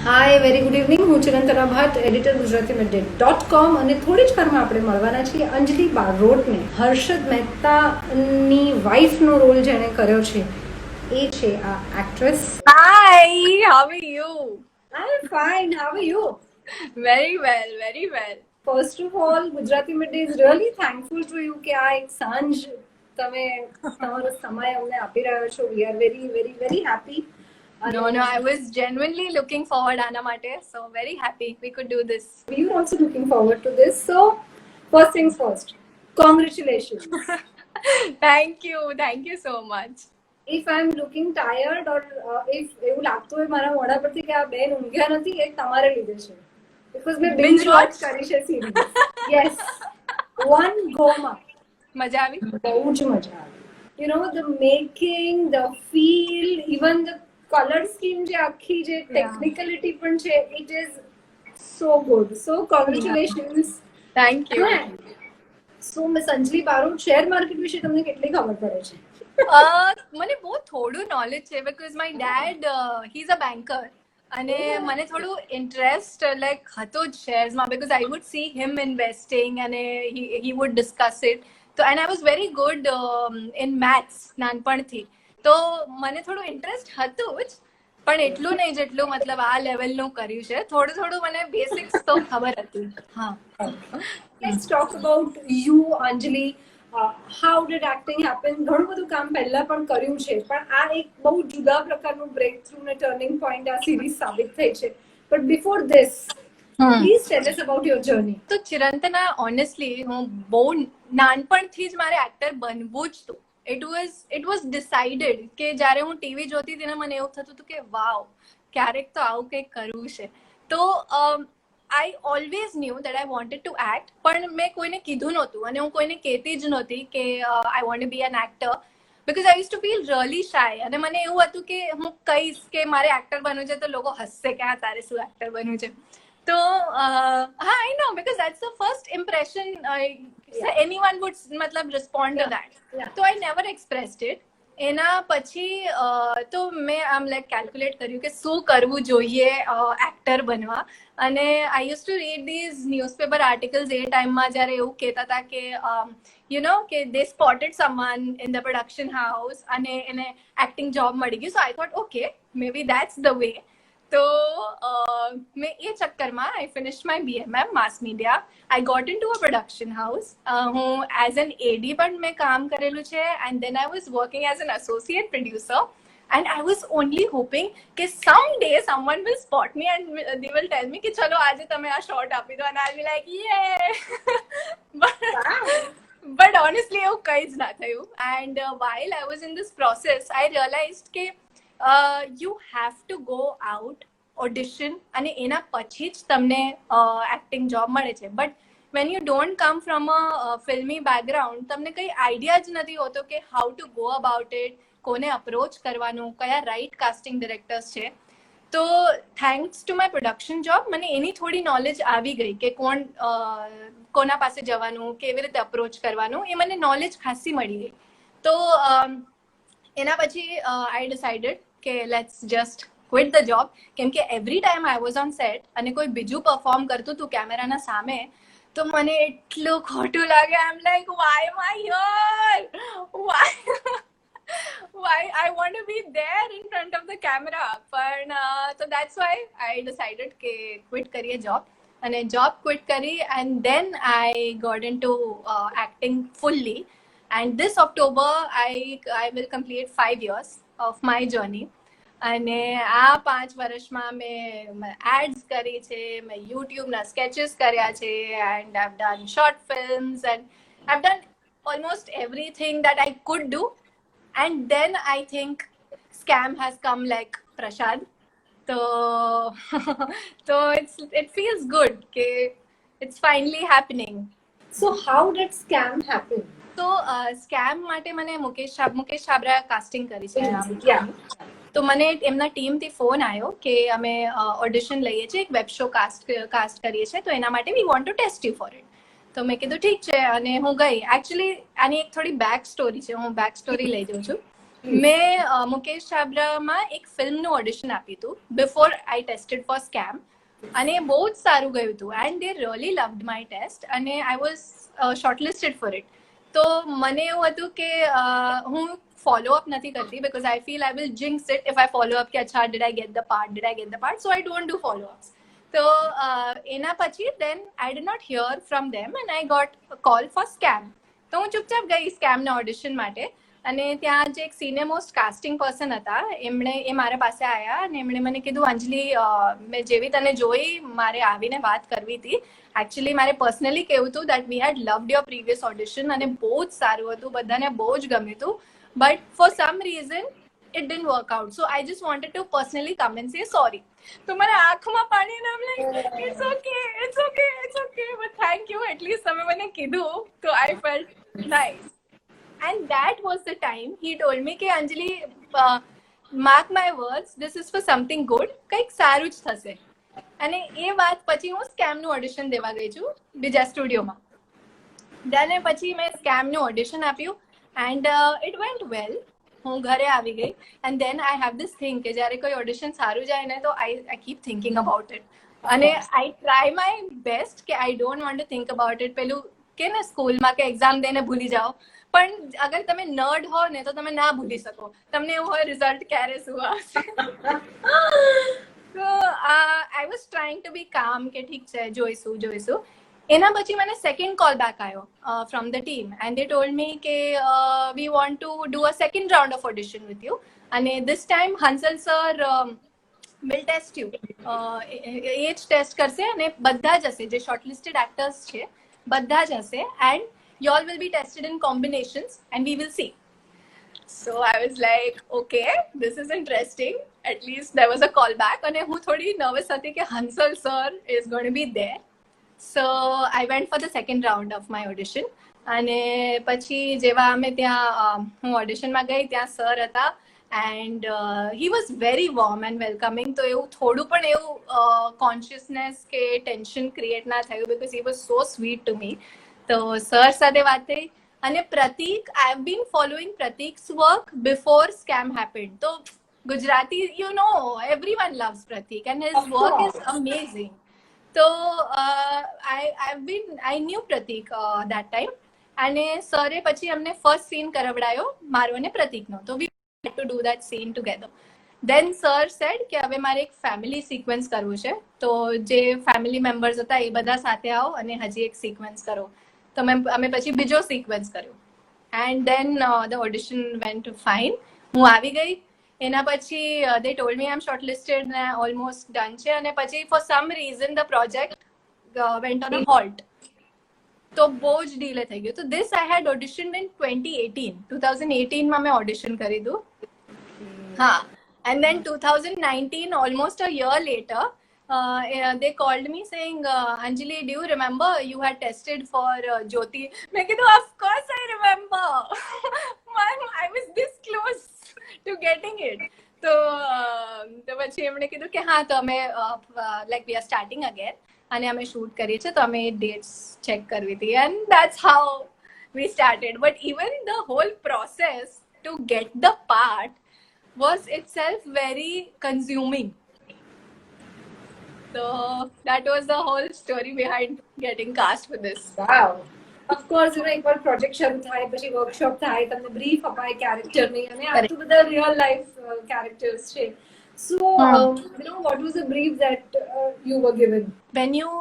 હાય very good evening. હું ચિરંતના Bhatt, editor ગુજરાતીમીડિયા.com, અને થોડી જ વારમાં આપણે મળવાના છીએ અંજલિ બારોટને. હર્ષદ મહેતાની વાઇફનો રોલ જેણે કર્યો છે એ છે આ actress. Hi, how are you? I am fine. How are you? Very well, very well. First of all, Gujarati media is really thankful to you કે આ એક સાંજ તમે તમારો સમય અમને આપી રહ્યો છો. We are very very very happy. No, I was genuinely looking forward, Anna Mate. So very happy we could do this. We were also looking forward to this. So, first things first, congratulations. Thank you so much. If I'm looking tired or if એવું લાગતું હોય મારા મોઢા પરથી કે આ બેન ઊંઘ્યા નથી, એ તમારે લીધે છે. Because મેં binge watch કરી છે series. Yes. One go માં. મજા આવી? બહુ જ મજા આવી. You know, the making, the feel, even the color scheme જે આખી જે technicality પણ છે, it is so good. So congratulations. Thank you. So Miss Anjali Baroટ, શેર માર્કેટ વિશે તમને કેટલી ખબર પડે છે? મને બહુ થોડું નોલેજ છે because my dad he's a banker અને મને થોડું ઇન્ટરેસ્ટ લાઈક હતો જ શેર્સમાં because I would see him investing અને he would discuss it. તો and I was very good in maths નાનપણથી, તો મને થોડું ઇન્ટરેસ્ટ હતું જ, પણ એટલું નહીં જેટલું મતલબ આ લેવલનું કર્યું છે. થોડું મને બેસિક્સ તો ખબર હતી. હા. Let's talk about you, Anjali. How did acting happen? ઘણું બધું કામ પહેલા પણ કર્યું છે, પણ આ એક બહુ જુદા પ્રકારનું બ્રેક થ્રુ ને ટર્નિંગ પોઈન્ટ આ સિરીઝ સાબિત થઈ છે. But before this, please tell us about your journey. તો ચિરંતના ઓનેસ્ટલી હું બહુ નાનપણથી જ મારે એક્ટર બનવું જ હતું. It was decided કે જ્યારે હું ટીવી જોતી હતી ને મને એવું થતું હતું કે વાવ, ક્યારેક તો આવું કંઈક કરવું છે. તો I always knew that I wanted to act, પણ મેં કોઈને કીધું નહોતું અને હું કોઈને કહેતી જ નહોતી કે I want to be an actor because I used to feel really shy. અને મને એવું હતું કે હું કહીશ કે મારે એક્ટર બનવું છે તો લોકો હસશે કે હા તારે શું એક્ટર બનવું છે. તો હા, I know because that's the first impression anyone would મતલબ respond to that. So I never expressed it. એના પછી તો મેં આમ લાઈક કેલ્ક્યુલેટ કર્યું કે શું કરવું જોઈએ એક્ટર બનવા. અને I use to read these newspaper articles એ ટાઈમમાં જ્યારે એવું કહેતા હતા કે યુ નો કે they spotted someone in the production house અને એને એક્ટિંગ જોબ મળી ગઈ. So I thought okay maybe that's the way. તો મેં એ ચક્કરમાં I finish my BMM mass media. I got into a production house. હું as an AD પણ મેં કામ કરેલું છે and then I was working as an associate producer. And I was only hoping that someday someone will spot me and they will tell me कि चलो आज तमे आ shot आपी दो, and I'll be like yeah. but honestly એવું કંઈ જ ના થયું. And while I was in this process I realized કે you have to go out, audition, અને એના પછી જ તમને acting job મળે છે. But when you don't come from a filmy background, તમને કંઈ આઈડિયા જ નથી હોતો કે how to go about it, કોને અપ્રોચ કરવાનું, કયા રાઇટ કાસ્ટિંગ ડિરેક્ટર્સ છે. તો thanks to my production job મને એની થોડી નોલેજ આવી ગઈ કે કોના પાસે જવાનું, કેવી રીતે અપ્રોચ કરવાનું, એ મને નોલેજ ખાસી મળી ગઈ. તો એના પછી આઈ ડિસાઇડેડ કે let's just quit the job, કેમ કે every time I was on set અને કોઈ બીજું પરફોર્મ કરતું હતું કેમેરાના સામે, તો મને એટલું ખોટું લાગે. I am like why am I here, why I want to be there in front of the camera. But so that's why I decided to quit career job, and a job quit career, and then I got into acting fully. And this October I will complete 5 years of my journey. અને આ 5 વર્ષમાં મેં ads કરી છે, મેં યુટ્યુબના sketches કર્યા છે, and I've done short films and I've done almost everything that I could do. And then I think scam has come like Prashad. So it feels good that it's finally happening. So how did scam happen? So scam માટે મને Mukesh Chhabra casting કરી છે. તો મને એમના ટીમથી phone આવ્યો કે અમે ઓડિશન લઈએ છીએ, એક વેબ શો કાસ્ટ કરીએ છીએ, તો એના માટે we want to test you for it. તો મેં કીધું ઠીક છે અને હું ગઈ. એકચ્યુઅલી આની એક થોડી બેક સ્ટોરી છે, હું બેક સ્ટોરી લઈ જાઉં છું. મેં મુકેશ છાબરામાં એક ફિલ્મનું ઓડિશન આપ્યું હતું before I tested for scam, અને બહુ જ સારું ગયું હતું and they really loved my test અને I was shortlisted for it. તો મને એવું હતું કે હું ફોલો અપ નથી કરતી because I feel I will jinx it if I follow up કે અચ્છા did I get the part so I don't do follow ups. તો એના પછી then I did not hear from them and I got call for scam. તો હું ચૂપચાપ ગઈ સ્કેમના audition માટે, અને ત્યાં જે એક સિનિયર મોસ્ટ કાસ્ટિંગ પર્સન હતા એ મારા પાસે આવ્યા અને એમણે મને કીધું અંજલિ મેં જેવી તને જોઈ મારે આવીને વાત કરવી હતી. એકચ્યુઅલી મારે પર્સનલી કહેવું હતું that we had loved your previous audition અને બહુ જ સારું હતું, બધાને બહુ જ ગમ્યું હતું, but four some reason it didn't work out, so I just wanted to personally come and say sorry. તો મારા આંખમાં પાણી નામ like it's okay but thank you at least તમે મને કીધું, તો I felt nice. And that was the time he told me કે અંજલિ mark my words, this is for something good, કંઈક સારું જ થશે. અને એ વાત પછી હું સ્કેમનું ઓડિશન દેવા ગઈ છું બીજા સ્ટુડિયોમાં. અને પછી મેં સ્કેમનું ઓડિશન આપ્યું એન્ડ ઇટ વેન્ટ વેલ. હું ઘરે આવી ગઈ and then I have this thing કે જ્યારે કોઈ ઓડિશન સારું જાય ને તો I keep thinking about it, અને આઈ ટ્રાય માય બેસ્ટ કે I don't want to think about it. પેલું કે ને સ્કૂલમાં કે એક્ઝામ દઈને ભૂલી જાઓ, પણ અગર તમે નર્ડ હો ને તો તમે ના ભૂલી શકો, તમને એવું હોય રિઝલ્ટ ક્યારે શું આવશે. તો I was trying to be calm કે ઠીક છે જોઈશું. એના પછી મને સેકન્ડ કોલ બેક આવ્યો from the team and they told me કે we want to do a second round of audition with you, અને this time Hansal sir will test you. એ જ ટેસ્ટ કરશે અને બધા જ હશે જે શોર્ટલિસ્ટેડ એક્ટર્સ છે બધા જ હશે and you all will be tested in combinations and we will see. So I was like, okay, this is interesting. At least there was a call back. અને હું થોડી નર્વસ હતી કે હંસલ sir is going to be there. So I went for the second round of my audition. અને પછી જેવા અમે ત્યાં હું ઓડિશનમાં ગઈ ત્યાં સર હતા and he was very warm and welcoming. તો એવું થોડું પણ એવું કોન્શિયસનેસ કે ટેન્શન ક્રિએટ ના થયું because he was so sweet to me. તો સર સાથે વાત થઈ. અને Pratik, I have been following પ્રતીક્સ વર્ક બિફોર સ્કેમ હેપન્ડ. તો Gujarati you know everyone loves Pratik and his work is amazing. તો I knew Pratik that time, અને સરે પછી અમને ફર્સ્ટ સીન કરાવડાયો મારો અને પ્રતીકનો. તો we had to do that scene together. Then sir said કે હવે મારે એક ફેમિલી સિક્વન્સ કરવું છે, તો જે ફેમિલી મેમ્બર્સ હતા એ બધા સાથે આવો અને હજી એક સિક્વન્સ કરો. તો અમે પછી બીજો સિક્વન્સ કર્યો and then the audition went fine. હું આવી ગઈ. એના પછી દે ટોલ્ડ મી આઈ એમ શોર્ટલિસ્ટેડ ને ઓલમોસ્ટ ડન છે, અને પછી for some reason the project went on a halt. તો બહુ જ ડીલે થઈ ગયું. તો this I had audition in 2018 મેં ઓડિશન કરી દીધું. હા, and then 2019, almost a year later, they called me saying, Anjali, do you remember you had tested for Jyoti? મેં કીધું, of course I remember. I was this close to getting it. તો પછી એમણે કીધું કે હા, તો અમે like we are starting again અને અમે શૂટ કરીએ છીએ, તો અમે ડેટ્સ ચેક કરવી હતી and that's how we started. But even the whole process to get the part was itself very consuming. So that was the whole story behind getting cast for this. Wow. Of course, એકવાર project શરૂ થાય પછી workshop થાય, તમને brief અપાય કેરેક્ટરની, અને આ તો બધા રિયલ લાઈફ કેરેક્ટર્સ છે. So what was the brief that you were given? When you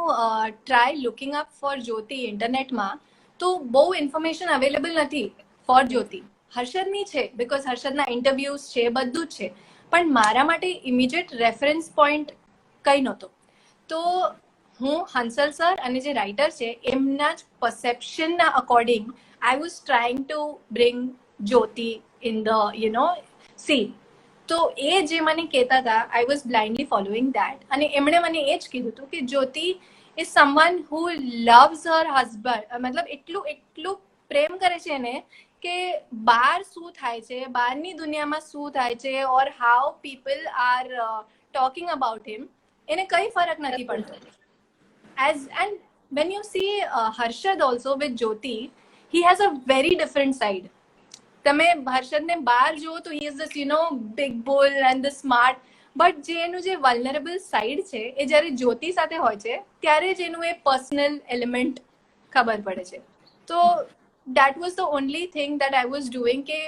try looking up for Jyoti ઇન્ટરનેટમાં, તો બહુ ઇન્ફોર્મેશન અવેલેબલ નથી ફોર જ્યોતિ. હર્ષદની છે બીકોઝ હર્ષદના ઇન્ટરવ્યુઝ છે, બધું જ છે, પણ મારા માટે ઇમિડિયેટ રેફરન્સ પોઈન્ટ કંઈ નહોતો. તો હું હંસલ સર અને જે રાઇટર છે એમના જ પરસેપ્શનના according I was trying to bring Jyoti in the scene. તો એ જે મને કહેતા હતા I was blindly following that. અને એમણે મને એ જ કીધું હતું કે Jyoti is someone who loves her husband, મતલબ એટલું પ્રેમ કરે છે એને કે બહાર શું થાય છે, બહારની દુનિયામાં શું થાય છે, or how people are talking about him, એને કંઈ ફરક નથી પડતો. And when you see Harshad also with Jyoti, he has a very different side. તમે હર્ષદને બહાર જુઓ તો he is this big bull and the smart, but જે એનું જે વલ્નરેબલ સાઈડ છે એ જ્યારે જ્યોતિ સાથે હોય છે ત્યારે જ એનું એ પર્સનલ એલિમેન્ટ ખબર પડે છે. તો that was the only thing that I was doing ke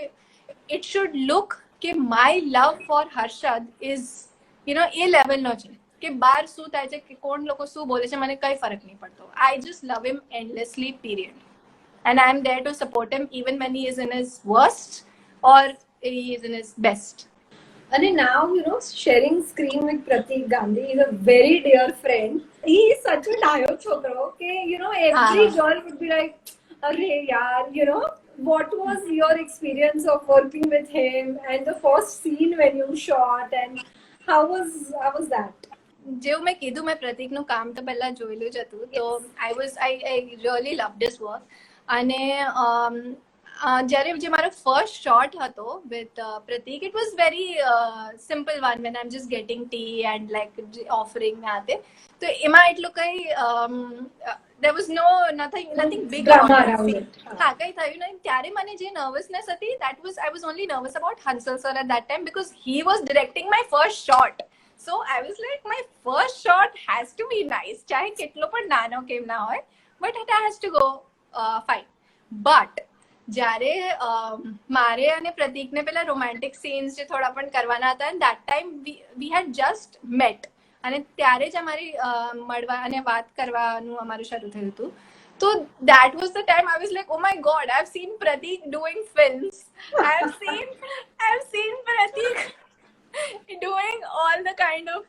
it should look કે my love for Harshad is એ લેવલ નો છે કે બહાર શું થાય છે કે કોણ લોકો શું બોલે છે મને કઈ ફરક નહીં પડતો. I just love him endlessly, period. And I am there to support him even when he is in his worst or he is in his best. And now, sharing screen with Pratik Gandhi is a very dear friend. He is such a dayo chokro. Okay, every girl would be like, "Arre yaar, what was your experience of working with him and the first scene when you shot and how was that?" જેવું મેં કીધું મેં પ્રતિકનું કામ તો પહેલા જોયેલું જ હતું, તો I really loved his work. અને જ્યારે જે મારો ફર્સ્ટ શોટ હતો with Pratik, it was very simple one when I am just getting tea and like offering ના તે, તો એમાં એટલું કઈ there was nothing big about it. હા, કઈ થયું નહીં. ત્યારે મને જે નર્વસનેસ હતી, I was only nervous about Hansal sir at that time because he was directing my first shot. So I was like, my first shot has to be nice. ચાહે કેટલો પણ નાનો કેમ ના હોય, but it has to go fine. But જ્યારે મારે અને પ્રતિકને પેલા રોમેન્ટિક સીન્સ જે થોડા પણ કરવાના હતા, and that time we had just met. અને ત્યારે જ અમારી મળવા અને વાત કરવાનું અમારું શરૂ થયું હતું. So that was the time I was like, oh my god, I've seen Pratik doing films. I've seen Pratik doing all the kind of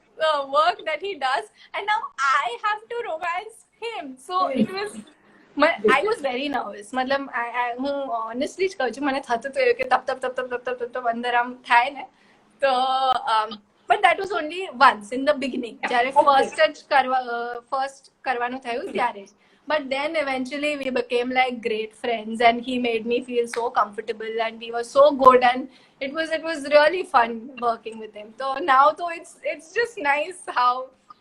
work that he does, and now I have to romance him. So it was, I was very nervous. મતલબ હું honestly જ કહું છું, મને થતું તો એવું કે તપ તપ તપ તપ તપ તપ અંદર આમ થાય ને, તો but that was only once in the beginning, જ્યારે ફર્સ્ટ કરવાનું થયું ત્યારે જ. But then eventually we became like great friends and he made me feel so comfortable and we were so good and it was really fun working with him. So now though it's just nice how,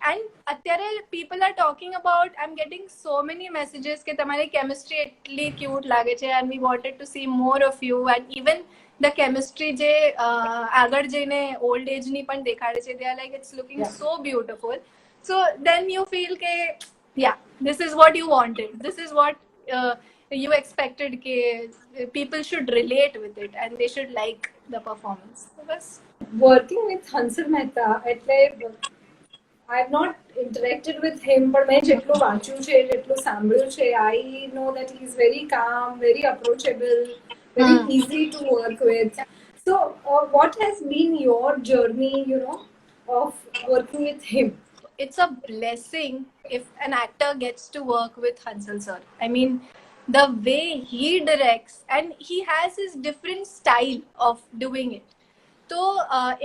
and atyare people are talking about, I'm getting so many messages ke tamari chemistry એટલી cute લાગે છે and we wanted to see more of you, and even the chemistry je આગળ જઈને old age ની પણ દેખાડે છે, they are like, it's looking so beautiful. So then you feel ke yeah, this is what you wanted, this is what you expected ke people should relate with it and they should like the performance. So bas working with Hansal Mehta, એટલે I have not interacted with him, but મેં જેટલું વાંચ્યું છે, જેટલું સાંભળ્યું છે, I know that he is very calm, very approachable, very easy to work with. So what has been your journey, of working with him? It's a blessing if an actor gets to work with Hansal sir. I mean, the way he directs, and he has his different style of doing it. તો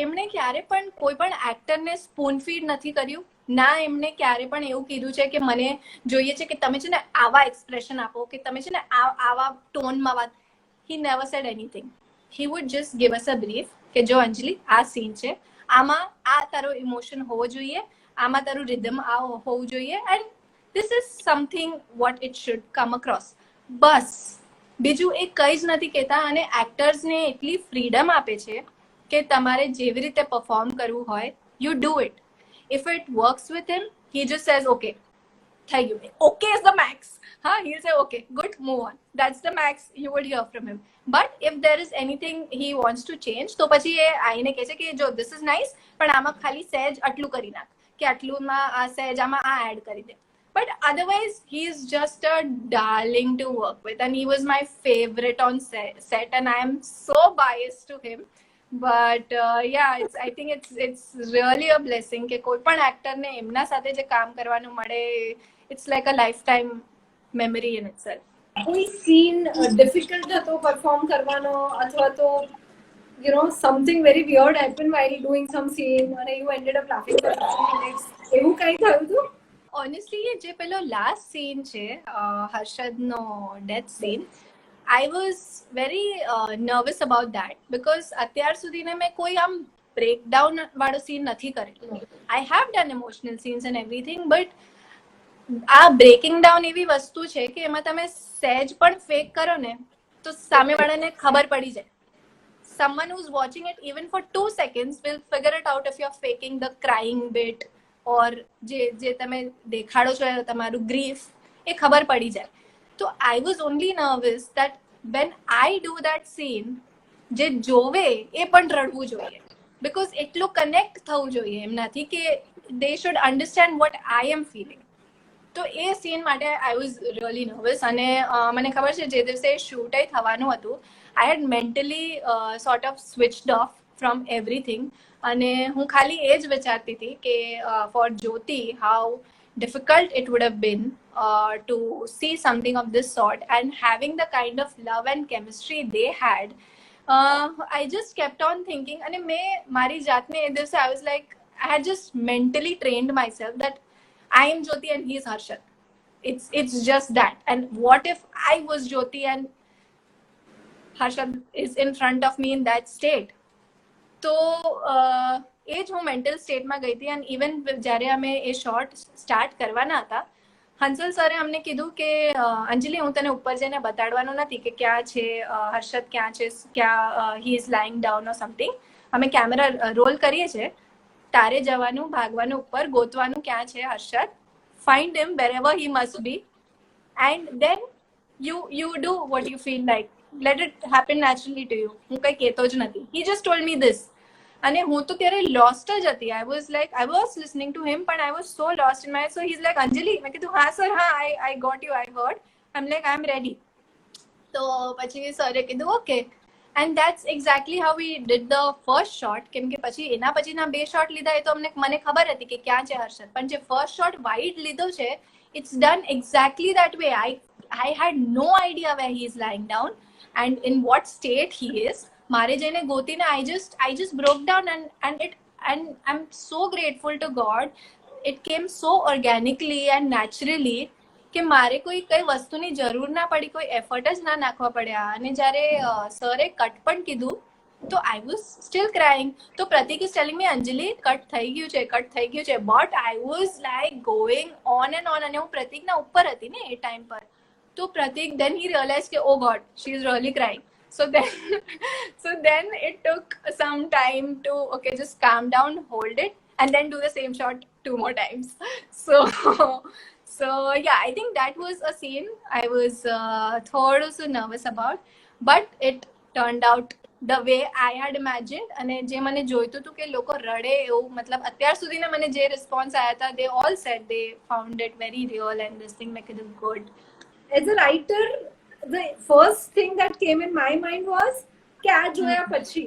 એમણે ક્યારે પણ કોઈ પણ એક્ટરને spoon feed નથી કર્યું, ના એમણે ક્યારે પણ એવું કીધું છે કે મને જોઈએ છે કે તમે છે ને આવા એક્સપ્રેશન આપો, કે તમે છે ને આવા ટોનમાં વાત. He never said anything. He would just give us a brief કે જો અંજલિ આ સીન છે, આમાં આ તારો ઇમોશન હોવો જોઈએ, આમાં તારું રિધમ આ હોવું જોઈએ, and this is something what it should come across. બસ બીજું એ કંઈ જ નથી કહેતા, અને એક્ટર્સને એટલી ફ્રીડમ આપે છે કે તમારે જેવી રીતે પરફોર્મ કરવું હોય, you do it. If it works with him, he just says okay, થઈ ગયું, okay is the max. He'll say okay, good, move on. That's the max you would hear from him. But if there is anything he wants to change, તો પછી એ આઈને કહે છે કે જો this is nice, પણ આમાં ખાલી સહેજ આટલું કરી નાખ, કે આટલુંમાં આ સહેજ આમાં આ એડ કરી દે. But otherwise, he is just a darling to work with, and he was my favorite on set, and I am so biased to him. But yeah, I think it's really a blessing કે કોઈ પણ એક્ટરને એમના સાથે જે કામ કરવાનું મળે, it's like a lifetime memory in itself. કોઈ સીન ડિફિકલ્ટ હતો પરફોર્મ કરવાનો, અથવા તો something very weird happened while doing some scene and you ended up laughing for 15 minutes, એવું કંઈ થયું હતું? Honestly, જે પેલો લાસ્ટ સીન છે હર્ષદનો death scene, I was very nervous about that because અત્યાર સુધીને મેં કોઈ આમ બ્રેકડાઉન વાળો સીન નથી કરેલો. I have done emotional scenes and everything, but આ બ્રેકિંગ ડાઉન એવી વસ્તુ છે કે એમાં તમે સહેજ પણ ફેક કરો ને તો સામેવાળાને ખબર પડી જાય someone who's watching it even for 2 seconds will figure it out if you're faking the crying bit or જે તમે દેખાડો છો તમારું grief એ ખબર પડી જાય. તો I was only nervous that when I do that scene, જે જોવે એ પણ રડવું જોઈએ, because એટલું કનેક્ટ થવું જોઈએ એમનાથી કે they should understand what I am feeling. તો એ સીન માટે આઈ વોઝ રિયલી નર્વસ. અને મને ખબર છે જે દિવસે શૂટ થવાનું હતું, I had mentally sort of switched off from everything. અને હું ખાલી એ જ વિચારતી હતી કે for Jyoti how difficult it would have been to see something of this sort, and having the kind of love and chemistry they had. I just kept on thinking, and मैं मारी जात में इधर से I was like, I had just mentally trained myself that I am Jyoti and he is Harshad. It's just that. And what if I was Jyoti and Harshad is in front of me in that state? તો એ જ હું mental સ્ટેટમાં ગઈ હતી. And even જ્યારે અમે એ short start કરવાના હતા, હંસલ સરે અમને કીધું કે અંજલિ હું તને ઉપર જઈને બતાડવાનું નથી કે ક્યાં છે હર્ષદ, ક્યાં છે, ક્યાં he is lying down or something. અમે કેમેરા રોલ કરીએ છીએ, તારે જવાનું, ભાગવાનું ઉપર, ગોતવાનું ક્યાં છે Harshad, find him wherever he must be, and then you do what you feel like. Let it happen naturally to you. હું કઈ કહેતો જ નથી. He just told me this. અને હું તો ત્યારે lost જ હતી. I was listening to him, but I was so lost in my. So he's like, Anjali, મેં કીધું હા સર, હા, I got you, I heard. I'm like, I'm ready. તો પછી સરે કીધું okay. And that's exactly how we did the first shot. કેમ કે પછી એના પછીના 2 શોટ લીધા એ તો મને ખબર હતી કે ક્યાં છે હર્ષદ, પણ જે ફર્સ્ટ શોટ વાઇડ લીધો છે, it's done exactly that way. I had no idea where he is lying down and in what state he is. મારે જઈને ગોતીને I just broke down, and I'm so grateful to God. It came so organically and naturally કે મારે કોઈ કઈ વસ્તુની જરૂર ના પડી, કોઈ એફર્ટ જ ના નાખવા પડ્યા. અને જ્યારે સરે કટ પણ કીધું તો I was still crying. તો પ્રતિક is telling me, Anjali cut થઈ ગયું છે, but I was like going on and on. અને હું પ્રતિકના ઉપર હતી ને એ ટાઈમ પર. તો પ્રતિક then he realized કે oh God, she is really crying. So then it took some time to okay, just calm down, hold it, and then do the same shot 2 more times. So yeah, I think that was a scene I was thoroughly so nervous about, but it turned out the way I had imagined. અને જે મને જોઈતું હતું કે લોકો રડે એવું, મતલબ અત્યાર સુધીના મને જે રિસ્પોન્સ આવ્યા હતા, they all said they found it very real and this thing make it good. As a writer, the first thing that came in my mind was કે આ જોયા પછી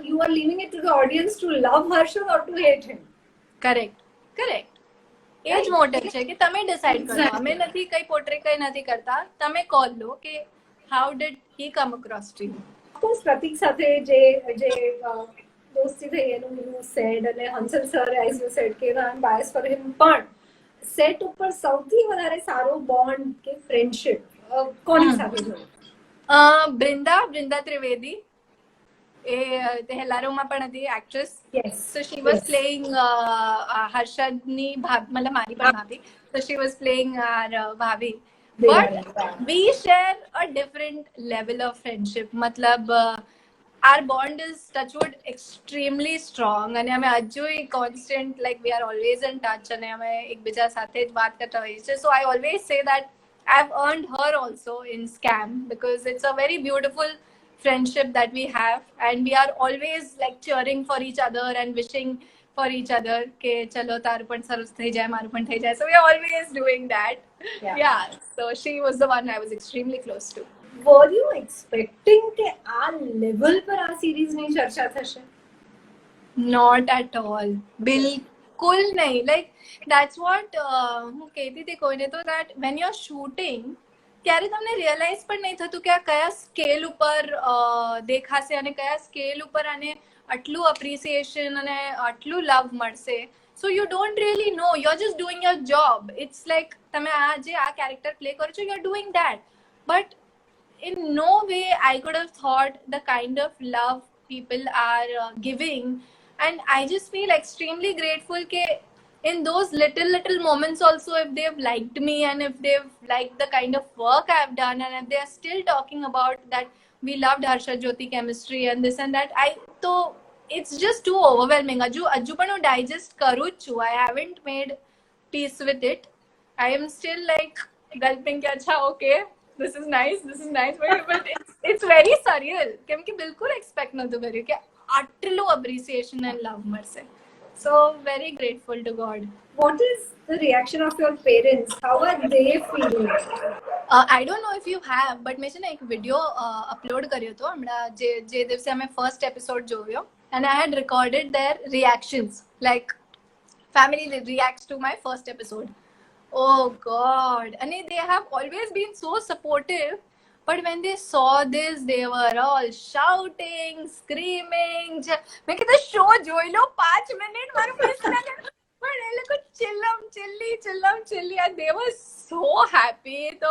you are leaving it to the audience to love Harshad or to hate him. Correct. એ જ motive છે કે તમે decide કરો. અમે નથી કઈ પોર્ટ્રે કઈ નથી કરતા, તમે કોલ લો કે how did he come across to you. Of course, પ્રતિક સાથે જે દોસ્તી થઈ એનું you said, અને હંસલ સર as you said કે I'm biased for him, પણ સેટ ઉપર સૌથી વધારે સારો બોન્ડ કે ફ્રેન્ડશિપ કોની સાથે જોયું? બ્રિંદા ત્રિવેદી, એ હેલારોમાં પણ હતી actress. Yes. So she was playing હર્ષદની મતલબ મારી પણ ભાભી. So she was playing our ભાભી. But we share a different level of friendship. મતલબ our bond is touchwood extremely strong, અને અમે હજુ constant, like we are always in touch, અને અમે એકબીજા સાથે જ વાત કરતા હોઈએ છીએ. So I always say that I've earned her also in Scam, because it's a very beautiful friendship that we have, and we are always like cheering for each other and wishing for each other ke chalo taru pan sarus thai jaye, maru pan thai jaye. So we are always doing that. Yeah, so she was the one I was extremely close to. Were you expecting કે આ level પર આ સિરીઝની ચર્ચા થશે? Not at all. બિલકુલ નહીં. Like that's what હું કહેતી હતી કોઈને તો, that when you're shooting ત્યારે તમને રિયલાઇઝ પણ નહીં થતું કે આ કયા સ્કેલ ઉપર દેખાશે અને કયા સ્કેલ ઉપર આને આટલું અપ્રિસિએશન અને આટલું લવ મળશે. So you don't really know, you are just doing your job. It's like તમે આ જે આ કેરેક્ટર પ્લે કરો છો, you are doing that, but in no way I could have thought the kind of love people are giving. And I just feel extremely grateful ke in those little moments also, if they've liked me and if they've liked the kind of work I've done, and if they are still talking about that we loved Harshad Jyoti chemistry and this and that. So it's just too overwhelming. Aju પણ હું digest કરું જ છું. I haven't made peace with it. I am still like gulping કે અચ્છા okay, this is nice, but it's very surreal. કેમ કે બિલકુલ expect નહોતું કર્યું કે આટલું appreciation and love મળશે. So very grateful to God. What is the reaction of your parents? How are they feeling? I don't know if you have, but મેં છે ને એક વિડીયો અપલોડ કર્યો હતો હમણાં જે દિવસે અમે ફર્સ્ટ એપિસોડ જોયો, and I had recorded their reactions, like family reacts to my first episode. Oh God, and they have always been so supportive, but when they saw this they were all shouting, screaming. મેં કીધું show જોઈ લો 5 minute મારું miss ના કરો. But they look chillam, and they were so happy. So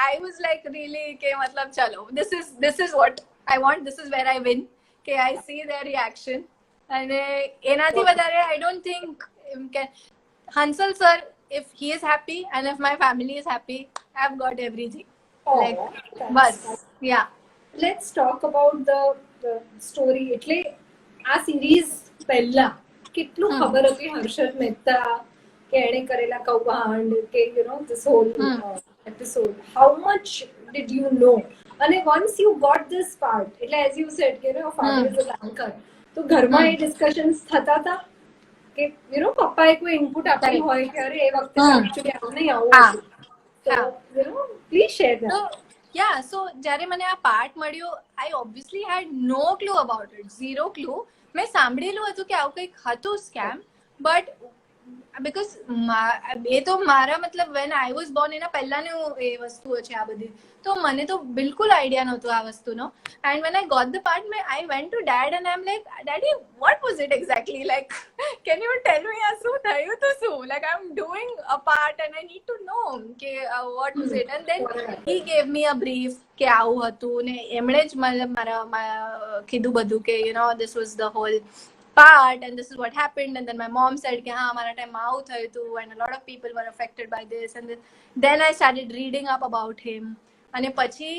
I was like, really, ke matlab chalo, this is what I want. This is where I win. Okay, I see their reaction, and enathi vadare I don't think Hansal sir, if he is happy and if my family is happy, I've got everything. Oh, like that's bus, yeah. Let's talk about the story. એટલે આ series પહેલા કેટલું ખબર હતી હર્ષદ મહેતા કે એણે કરેલા કૌભાંડ કે this whole episode? How much did you know? અને once you got this part, એટલે as you said કે your father is a banker, તો ઘરમાં એ discussions થતા હતા કે પપ્પાએ કોઈ ઇનપુટ આપી હોય કે અરે એ વખતે actually આવું નહીં આવું. So please share that. So, yeah, so જ્યારે મને આ પાર્ટ મળ્યો, I obviously had no clue about it, zero clue. મેં સાંભળેલું હતું કે આવું કંઈક હતું સ્કેમ, but because એ તો મારા મતલબ when I was born એના પહેલાની એ વસ્તુઓ છે આ બધી, તો મને તો બિલકુલ આઈડિયા નહોતું આ વસ્તુનો. And when I got the part, I went to dad and I'm like, Daddy, what was it exactly? Like, can you tell me આ શું થયું તો શું? Like, I'm doing a part and I need to know કે what was it? And then he gave me a brief કે આવું હતું ને એમણે જ મારા કીધું બધું કે this was the whole part and this is what happened. And then my mom said કે હા મારા ટાઈમમાં આવું થયું હતું and a lot of people were affected by this. And then I started reading up about him. અને પછી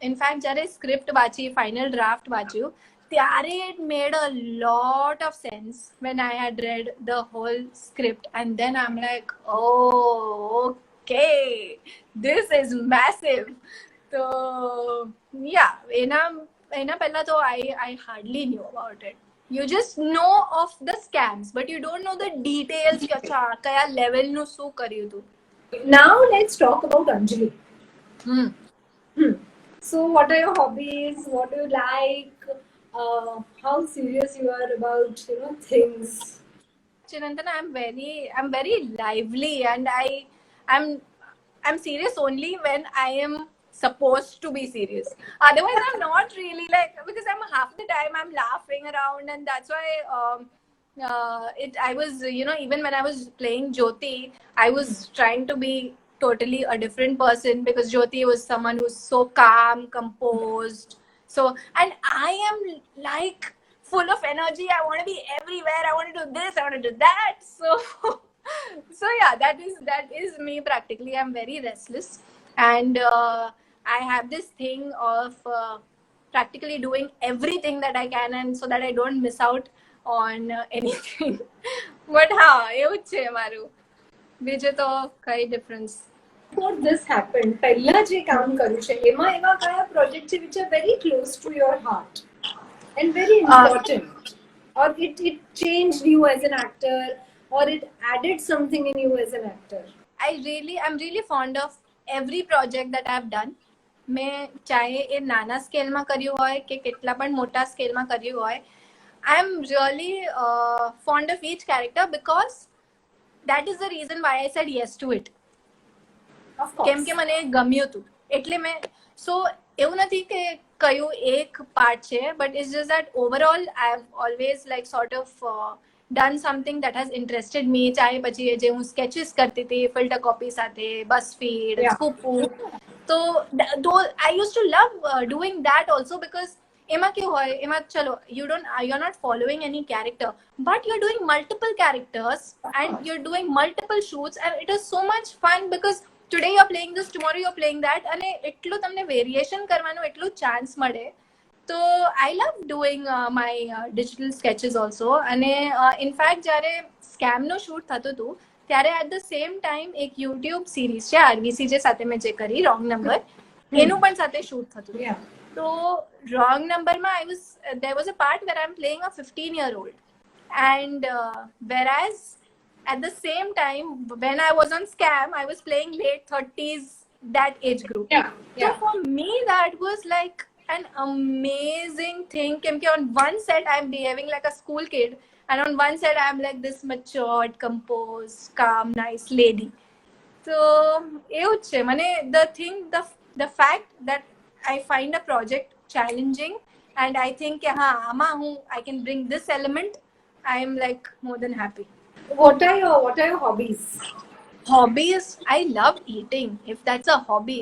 in fact જ્યારે સ્ક્રિપ્ટ વાંચી, ફાઇનલ ડ્રાફ્ટ વાંચ્યું, ત્યારે it made a lot of sense when I had read the whole script. And then I'm like, oh, okay, this is massive. So yeah, એના પહેલા તો I hardly knew about it. You just know of the scams, but you don't know the details કે અચ્છા કયા લેવલનું શું કર્યું હતું. Now let's talk about Anjali. So what are your hobbies? What do you like? How serious you are about things? Chinantana, I'm very lively, and I'm serious only when I am supposed to be serious. Otherwise I'm not really, like, because I'm half the time I'm laughing around, and that's why I was even when I was playing Jyoti, I was trying to be totally a different person, because Jyoti was someone who's so calm, composed. So, and I am like full of energy. I want to be everywhere. I want to do this. I want to do that. So yeah, that is me practically. I'm very restless, and I have this thing of practically doing everything that I can, and so that I don't miss out on anything. But ha, એવું છે મારું. બીજું તો કઈ difference. Before this happened, પહેલા જે કામ કર્યું છે એમાં એવા કયા પ્રોજેક્ટ છે which are very close to your heart and very important, or it changed you as an actor, or it added something in you as an actor? I'm really fond of every project that I've done. મેં ચાહે એ નાના સ્કેલમાં કર્યું હોય કે કેટલા પણ મોટા સ્કેલમાં કર્યું હોય, I'm really fond of each character, because that is the reason why I said yes to it. Of course. કેમ કે મને ગમ્યું હતું એટલે મેં, so એવું નથી કે કયું એક પાર્ટ છે, but it's just that overall I've always like sort of done something that has interested me. ચાહે પછી જે હું sketches કરતી હતી filter copy સાથે, BuzzFeed, Scoopoo, so I used to love doing that also, because એમાં કેવું હોય, એમાં ચલો you're not following any character, but you're doing multiple characters and you're doing multiple shoots, and it is so much fun because today you are playing this, tomorrow you are playing that, અને એટલું તમને variation કરવાનું એટલું chance મળે. તો I love doing my digital sketches also. અને in fact જ્યારે સ્કેમનું શૂટ થતું હતું ત્યારે એટ ધ સેમ ટાઈમ એક યુટ્યુબ સિરીઝ છે RVCJ સાથે મેં જે કરી રોંગ નંબર, એનું પણ સાથે શૂટ થતું હતું. Yeah. તો રોંગ નંબરમાં there was a part where I'm playing a 15-year-old, and whereas at the same time when I was on scam I was playing late 30s, that age group. Yeah. So for me that was like an amazing thing. Because on one side I'm behaving like a school kid, and on one side I'm like this matured, composed, calm, nice lady. So એવું જ છે મને. The fact that I find a project challenging and I think કે હા આમાં હું I can bring this element, I am like more than happy. What are your hobbies? Hobbies, I love eating, if that's a hobby.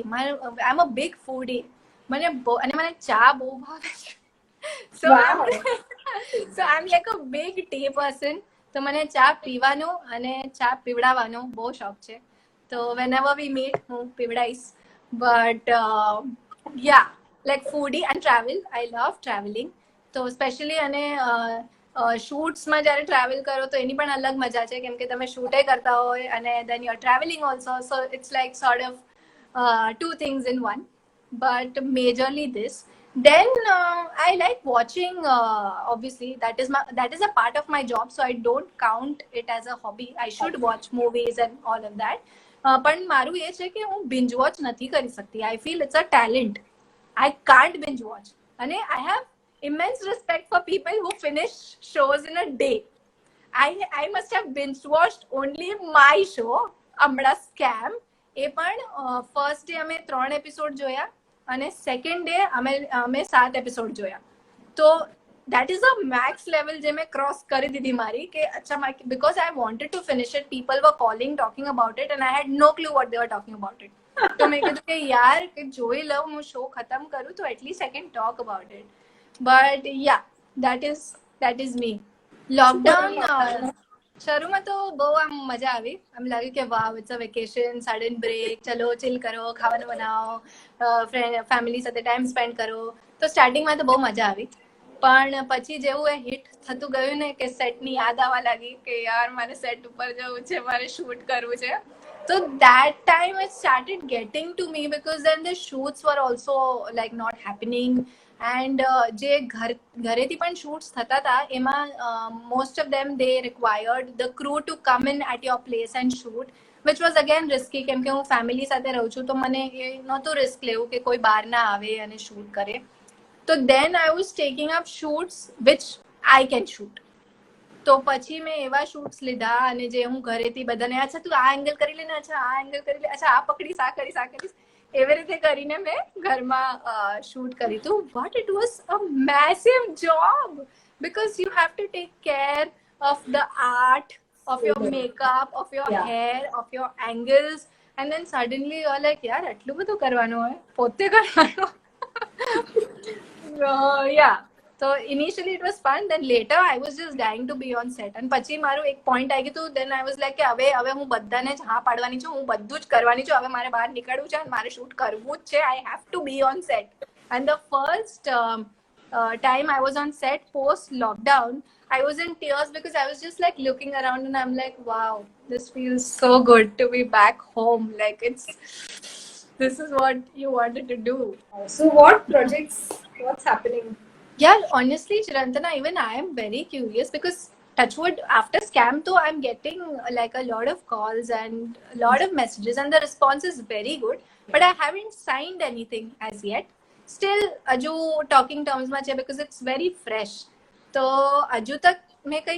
I'm a big foodie. મને ચા બહુ ભાવે છે. So Wow. I'm like a big tea person. તો મને ચા પીવાનો અને ચા પીવડાવવાનો બહુ શોખ છે. તો whenever we meet હું પીવડાઈશ. But yeah, like foodie and travel, I love traveling. તો સ્પેશિયલી અને શૂટ્સમાં જ્યારે ટ્રાવેલ કરો તો એની પણ અલગ મજા છે, કેમ કે તમે શૂટે કરતા હોય અને then you're traveling also, so it's like sort of two things in one, but majorly this. Then I like watching, obviously that is a part of my job, so I don't count it as a hobby. I should watch movies and all of that. પણ મારું એ છે કે હું binge watch નથી કરી सकती. I feel it's a talent. I can't binge watch. And I have immense respect for people who finish shows in a day. I must have binge watched only my show, Amda Scam. એ પણ first day અમે 3 episode જોયા અને second day અમે 7 episode જોયા. તો that is a max level જે મેં cross કરી દીધી મારી કે અચ્છા because I wanted to finish it, people were calling talking about it and I had no clue what they were talking about it. તો મેં કીધું કે યાર કે જોઈ લઉં, હું શો ખતમ કરું તો at least I can talk about it. But yeah, that is me. Lockdown શરૂમાં તો બહુ આમ મજા આવી. આમ લાગ્યું કે wow, it's a vacation, sudden break, ચલો ચિલ કરો, ખાવાનું બનાવો, ફેમિલી સાથે ટાઈમ સ્પેન્ડ કરો. તો સ્ટાર્ટિંગમાં તો બહુ મજા આવી. પણ પછી જેવું એ હિટ થતું ગયું ને કે સેટની યાદ આવવા લાગી કે યાર મારે સેટ ઉપર જવું છે, મારે શૂટ કરવું છે. So that time it started getting to me because then the shoots were also like not happening. And જે ઘરેથી પણ શૂટ્સ થતા હતા એમાં most of them they required the crew to come in at your place and shoot, which was again risky કેમ કે હું family સાથે રહું છું તો મને એ નહોતું રિસ્ક લેવું કે કોઈ બહાર ના આવે અને શૂટ કરે. તો then I was taking up shoots which I can shoot. તો પછી મેં એવા શૂટ્સ લીધા અને જે હું ઘરેથી બધાને અચ્છા તું આ એંગલ કરી લે ને, અચ્છા આ એંગલ કરી લે, અચ્છા આ પકડીશ, આ કરીશ, આ કરીશ, એવી રીતે કરીને મેં ઘરમાં શૂટ કર્યું હતું. But it was a massive job because you have to take care of the art, of your makeup, of your hair, of your angles, and then suddenly you're like yaar આટલું બધું કરવાનું હોય, પોતે કરવાનું. Yeah. So initially it was fun, then later I was just dying to be on set. And પછી મારું એક point આવી ગયું, then I was like કે હવે હું બધાને જ હા પાડવાની છું, હું બધું જ કરવાની છું, હવે મારે બહાર નીકળવું છે અને મારે શૂટ કરવું જ છે. I have to be on set. And the first time I was on set post lockdown, I was in tears because I was just like looking around and I'm like wow, this feels so good to be back home. Like this is what you wanted to do. So what projects, what's happening? Yeah, honestly, Chirantana, even I am very curious because touchwood, after scam though, I'm getting like a lot of calls and a lot of messages and the response is very good, but I haven't signed anything as yet. Still, aju talking terms માં છે because it's very fresh. તો હજુ તક મેં કંઈ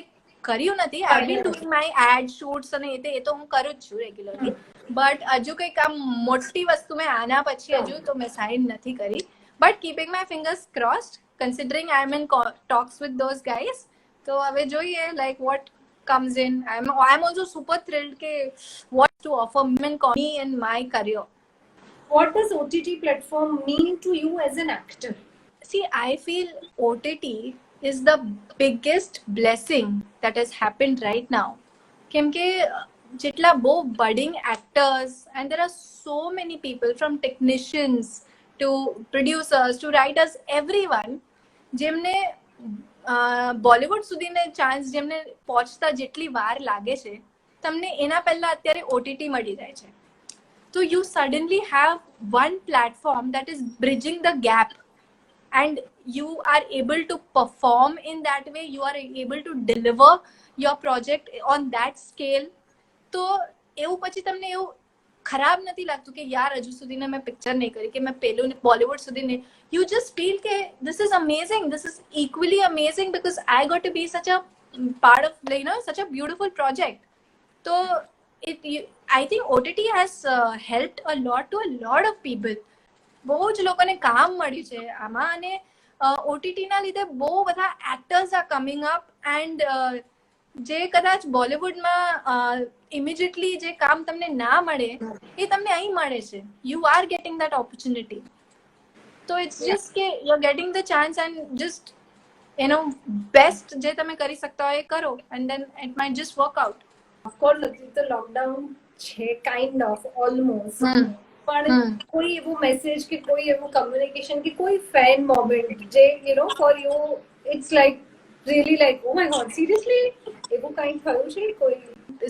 કર્યું નથી. I've been doing my ad shoots અને એ તો હું કરું જ છું રેગ્યુલરલી, બટ હજુ કંઈક આમ મોટી વસ્તુ મેં આના પછી હજુ તો મેં સાઇન નથી કરી. But keeping my fingers crossed, considering I'm in talks with those guys, so હવે જોઈએ like what comes in. I'm also super thrilled ke what to offer me in my career. What does OTT platform mean to you as an actor? See, I feel OTT is the biggest blessing that has happened right now. કેમ કે જેટલા બહુ budding actors and there are so many people from technicians to producers to writers everyone જેમને Bollywood સુધીને chance જેમને પહોંચતા જેટલી વાર લાગે છે તમને એના પહેલા અત્યારે ઓટીટી મળી જાય છે. So you suddenly have one platform that is bridging the gap and you are able to perform in that way, you are able to deliver your project on that scale. તો એવું પછી તમને એવું ખરાબ નથી લાગતું કે યાર હજુ સુધીને મેં પિક્ચર નહીં કરી કે મેં પેલું બોલિવૂડ સુધી નહીં. You just feel કે this is amazing, this is equally amazing because I got to be such a part of, you know, such a beautiful project. So I think OTT has helped a lot to a lot of people. બહુ જ લોકોને કામ મળ્યું છે આમાં અને ઓટીટીના લીધે બહુ બધા actors R coming up and જે કદાચ બોલિવૂડમાં ઇમિડિયેટલી જે કામ તમને ના મળે એ તમને અહીં મળે છે. You are getting that opportunity. તો ઇટ્સ જસ્ટ કે you are getting the chance and just એનો બેસ્ટ જે તમે કરી શકતા હોય એ કરો and then it might just work out. Of course હજી તો લોકડાઉન છે કાઇન્ડ ઓફ ઓલમોસ્ટ, પણ કોઈ એવું મેસેજ કે કોઈ એવું કમ્યુનિકેશન કે કોઈ ફેન મોમેન્ટ જે you know for you it's like really like oh my God seriously એવું કંઈ થયું છે કોઈ?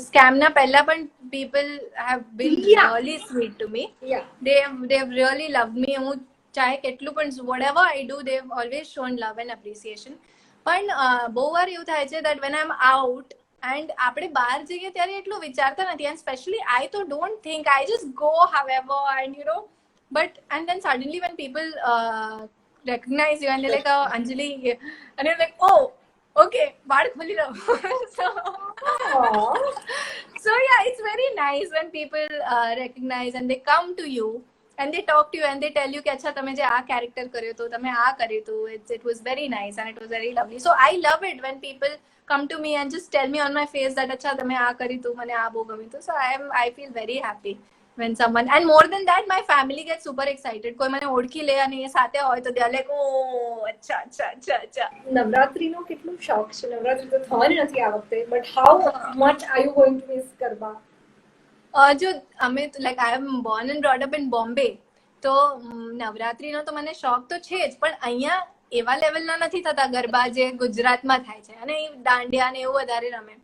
સ્કેમના પહેલા પણ people have been really sweet to me. Yeah. They've really loved me. હું ચાહે કેટલું પણ whatever I do, they've always shown love and appreciation. પણ બહુ વાર એવું થાય છે that when I'm out and આપણે બહાર જઈએ ત્યારે એટલું વિચારતા નથી and especially I તો don't think, I just go however and you know, but and then suddenly when people recognize you and they're like Anjali and you're like oh okay બાળ ખોલી લો. So yeah, it's very nice when people recognize and they come to you and they talk to you and they tell you કે અચ્છા તમે જે આ character કર્યો તો તમે આ કર્યું તો it was very nice and it was very lovely. So I love it when people come to me and just tell me on my face that અચ્છા તમે આ કર્યું તો મને આ બહુ ગમ્યું તો. So I feel very happy when someone, and more than that my family gets super excited. કોઈ મને ઓળખી લે અને એ સાથે હોય તો they are like oh અચ્છા અચ્છા અચ્છા અચ્છા. નવરાત્રીનો કેટલો શોખ છે? નવરાત્રી તો થવાની નથી આ વખતે, but how much are you going to miss garba? જો અમે like I am born and brought up in Bombay, તો નવરાત્રીનો તો મને શોખ તો છે જ, પણ અહીંયા એવા લેવલના નથી થતા ગરબા જે ગુજરાતમાં થાય છે અને દાંડિયા ને એવું વધારે રમે.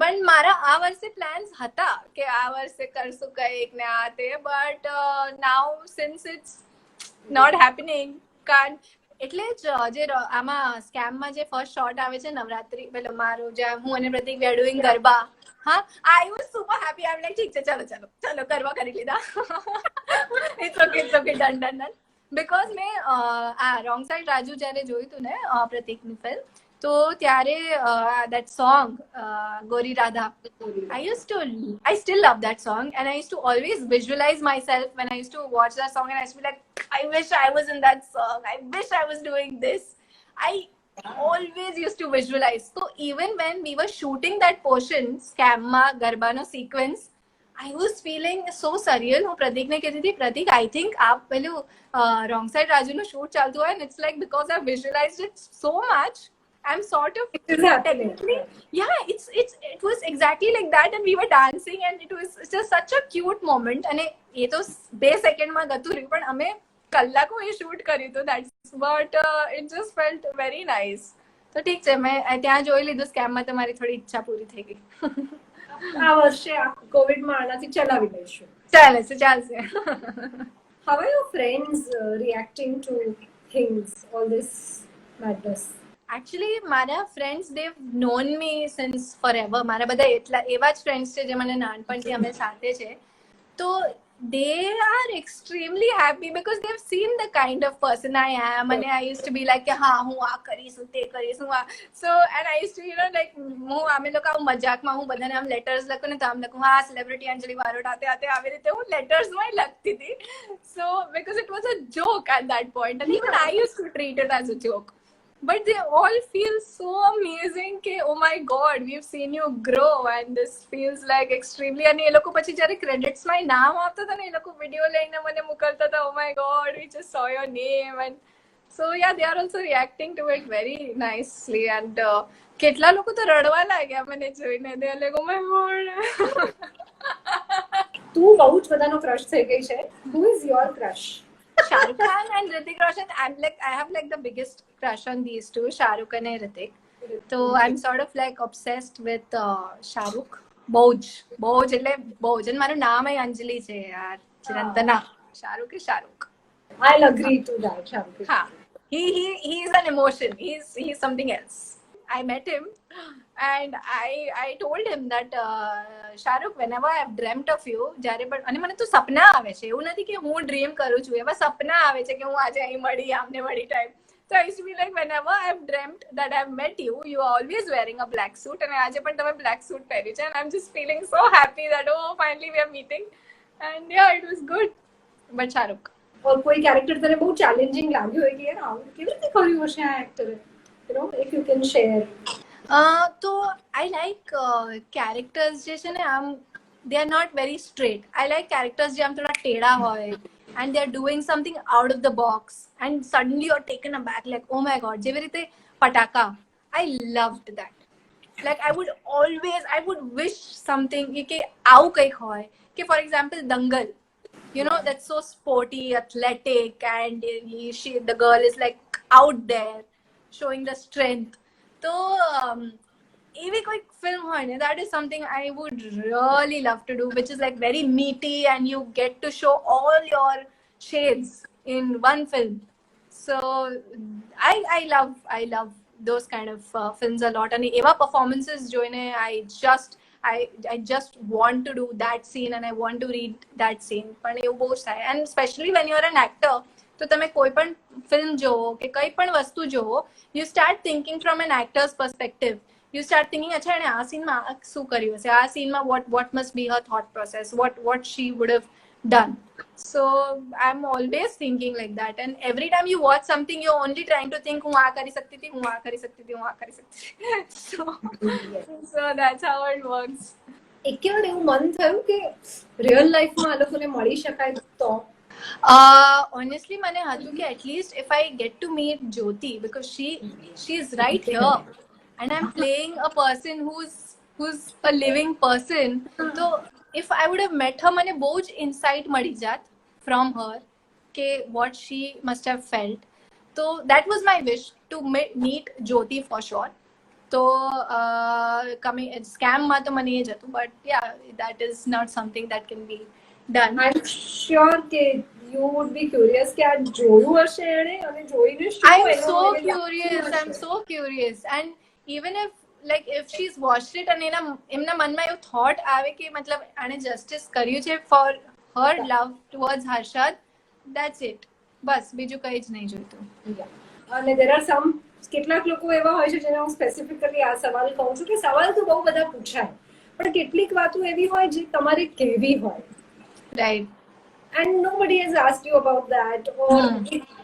પણ મારા આ વર્ષે પ્લાન્સ હતા કે આ વર્ષે કરશું કંઈક ને આ તે, but now since it's not happening કાન એટલે જ જે આમાં સ્કેમમાં જે ફર્સ્ટ શોટ આવે છે નવરાત્રી પેલો મારો જ્યાં હું અને Pratik we are doing garba, હા I was super happy. I am like ઠીક છે ચલો ચલો ચલો ગરબા કરી લીધા. It's okay done done done. Because મેં આ રોંગ સાઈડ રાજુ જ્યારે જોયું હતું ને પ્રતિકની ફિલ્મ, તો ત્યારે that song Gori Radha, I still love that song and I used to always visualize myself when I used to watch that song and I used to be like I wish I was in that song, I wish I was doing this. I always used to visualize. So even when we were shooting that portion scam ma garba no sequence, I was feeling so surreal. હું પ્રતિકને કહેતી હતી પ્રતિક I think આ પેલું wrong side રાજુનું shoot ચાલતું હોય and it's like because I visualized it so much I'm sort of technically, yeah, it was exactly like that and we were dancing and it was just such a cute moment. અને એ તો 2 સેકન્ડમાં ગતું રહ્યું પણ અમે કલાકો એ shoot કર્યું હતું that's but it just felt very nice. તો ઠીક છે મેં ત્યાં જોઈ લીધું સ્કેમમાં તો મારી થોડી ઈચ્છા પૂરી થઈ ગઈ. આ વર્ષે કોવિડમાં આનાથી ચલાવી લઈશું. ચાલશે. How are your friends reacting to things, all this madness? Actually મારા ફ્રેન્ડ્સ દેવ નોન મી સિન્સ ફોર એવર. મારા બધા એટલા એવા જ ફ્રેન્ડ્સ છે જે મને નાનપણથી અમે સાથે છે, તો they are extremely happy because they've seen the kind of person I am and I used to be like હા હું આ કરીશ તે કરીશ હું આ. So and I used to you know like હું અમે લોકો આવું મજાકમાં હું બધાને આમ લેટર્સ લખું ને તો આમ લખું હા સેલિબ્રિટી અંજલિ બારોટ આતે આતે આવી રીતે હું લેટર્સમાં લખતી હતી. So because it was a joke at that point and even I used to treat it as a joke. But they all feel so amazing કે oh my god we've seen you grow and this feels like extremely. અને એ લોકો પછી જ્યારે ક્રેડિટ્સમાં નામ આપતા હતા ને એ લોકો વિડીયો લઈને મને મોકલતા હતા oh my god we just saw your name and So yeah, they are also reacting to it very nicely and કેટલા લોકો તો રડવા લાગ્યા મને જોઈને. They are like, oh my god. તું બહુ જ બધાનો ક્રશ થઈ ગઈ છે. Who is your crush? Shahrukh Khan and Hrithik Roshan. I have like the biggest crush on these two, Shahrukh and Hrithik. So I'm sort of like obsessed with Shahrukh. બહુ જ એટલે બહુ જ. અને મારું નામ એ અંજલિ છે યાર, ચિરંતના. Shahrukh is Shahrukh. I'll agree to that, Shahrukh. Ha. He is an emotion. He's something else. I met him and I told him that Shahrukh, whenever I've dreamt of you, જ્યારે પણ અને મને તો સપના આવે છે, એવું નથી કે હું ડ્રીમ કરું છું, એવા સપના આવે છે કે હું આજે અહીં મળી, આમને મળી type. So I used to be like, whenever I've dreamt that I've met you, you are always wearing a black suit અને આજે પણ તમે black suit પહેર્યું છે and I'm just feeling so happy that oh finally we are meeting and yeah, it was good. But Shahrukh. और कोई character तने बहुत चैलेंजिंग लाग्यो હોય કે યાર આવું કેવી રીતે કર્યું હશે આ એક્ટરે? You know, if you can share. તો I like characters જે છે ને આમ they are not very straight. I like characters જે આમ થોડા ટેડા હોય and they are doing something out of the box and suddenly you're taken aback like oh my god, જેવી રીતે પટાકા. I loved that. Like I would wish something કે આવું કંઈક હોય કે for example Dangal, you know, that's so sporty, athletic and the girl is like out there showing the strength. So એવી કોઈ film હોય ને, that is something I would really love to do, which is like very meaty and you get to show all your shades in one film. So I love those kind of films a lot. And એવા performances જોઈને I just want to do that scene and I want to read that scene. પણ એવું બહુ થાય. And especially when you're an actor, તો તમે કોઈ પણ ફિલ્મ જોવો કે કઈ પણ વસ્તુ જોવો, you start thinking from an actor's perspective. You start thinking, અચ્છા એણે આ સીનમાં શું કર્યું હશે, આ સીનમાં what must be her thought process, what she would have done. So I'm always thinking like that. And every time you watch something, you're only trying to think, હું આ કરી શકતી હતી, હું આ કરી શકતી હતી, હું આ કરી શકતી હતી. So that's how it works. એકે વાર એવું મન થયું કે રિયલ લાઈફમાં આ લોકોને મળી શકાય તો? Honestly, મને હતું કે at least if I get to meet Jyoti, because she's right here and I'm playing a person who's a living person. So if I would have met her, મને બહુ જ insight મળી જાત from her કે what she must have felt. So that was my wish, to meet Jyoti for sure. So coming scam માં તો મને એ જ હતું, but yeah, that is not something that can be done. I'm sure કે you would be curious કે આ જોયું હશે એણે અને જોઈને શું I'm એનો so એને curious. લાગ્યું I'm હશે? so curious. And even if she's watched it and એમના મનમાં એવું thought આવે કે મતલબ આણે justice કર્યું છે for her love towards Harshad, that's it. બસ બીજું કંઈ જ નહીં જોઈતું. Yeah. અને there are some કેટલાક લોકો એવા હોય છે જેને હું સ્પેસિફિકલી આ સવાલ કહું છું કે સવાલ તો બહુ બધા પૂછાય પણ કેટલીક વાતો એવી હોય જે તમારે કહેવી હોય. Right. And nobody has asked you about that, or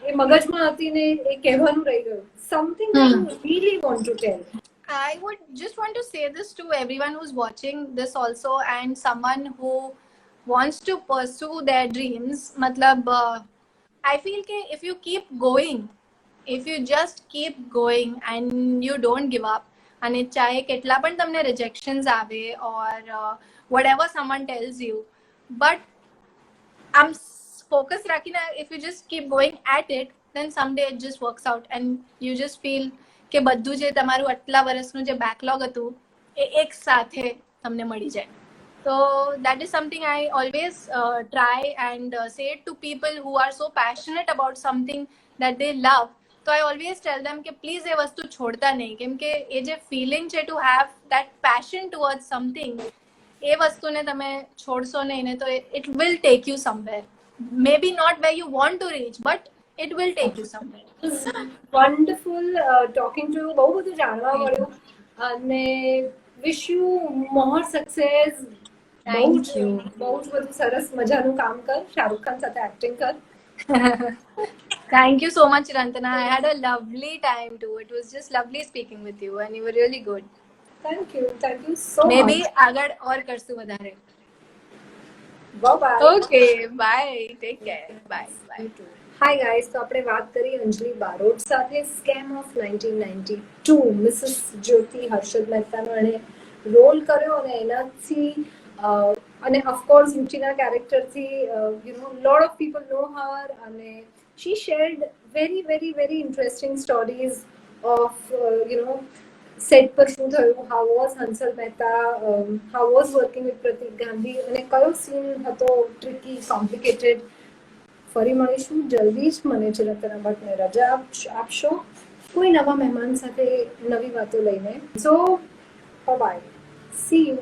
એ મગજમાં હતી ને એ કહેવાનું રહી ગયું. Something that you really want to tell. I would just want to say this to everyone who's watching this also, and someone who wants to pursue their dreams. Matlab, I feel that if you keep going, if you just keep going and you don't give up, and chahe ketla pan tamne rejections aave or whatever someone tells you, but I'm focused rakina, if you just keep going at it, then someday it just works out and you just feel કે બધું જે તમારું આટલા વર્ષનું જે backlog હતું એ એક સાથે તમને મળી જાય. So that is something I always try and say to people who are so passionate about something that they love. So I always tell them કે please એ વસ્તુ છોડતા નહીં, કેમ કે એ જે feeling છે to have that passion towards something, એ વસ્તુને તમે છોડશો નહીં ને તો it will take you somewhere. Maybe not where you want to reach, but it will take you somewhere. Wonderful talking to you. બહુ બધું જાણવા મળ્યું અને wish you more success. Thank you. બહુ જ બધું સરસ મજાનું કામ કર, શાહરુખ ખાન સાથે એક્ટિંગ કર. Thank you so much, Rantana. I had a lovely time too. It was just lovely speaking with you and you were really good. Thank you so Maybe much. આગળ और કરશું વધારે. Bye bye. Okay, bye. Take care. Bye. You too. Hi guys, તો આપણે વાત કરી અંજલિ બારોટ સાથે scam of 1992 Mrs Jyoti Harshad મહેતાનો એણે રોલ કર્યો અને એનાથી અને ઓફકોર્સ રુચિના કેરેક્ટરથી lot of people know her અને she shared very very very interesting stories of set પર શું થયું, how was Hansal Mehta, how was working with Pratik Gandhi અને કયો સીન હતો ટ્રિકી કોમ્પ્લિકેટેડ. ફરી મળીશું જલ્દી જ. મને ચિરંતન ભટ્ટને રજા આપશો કોઈ નવા મહેમાન સાથે નવી વાતો લઈને. So bye, C you.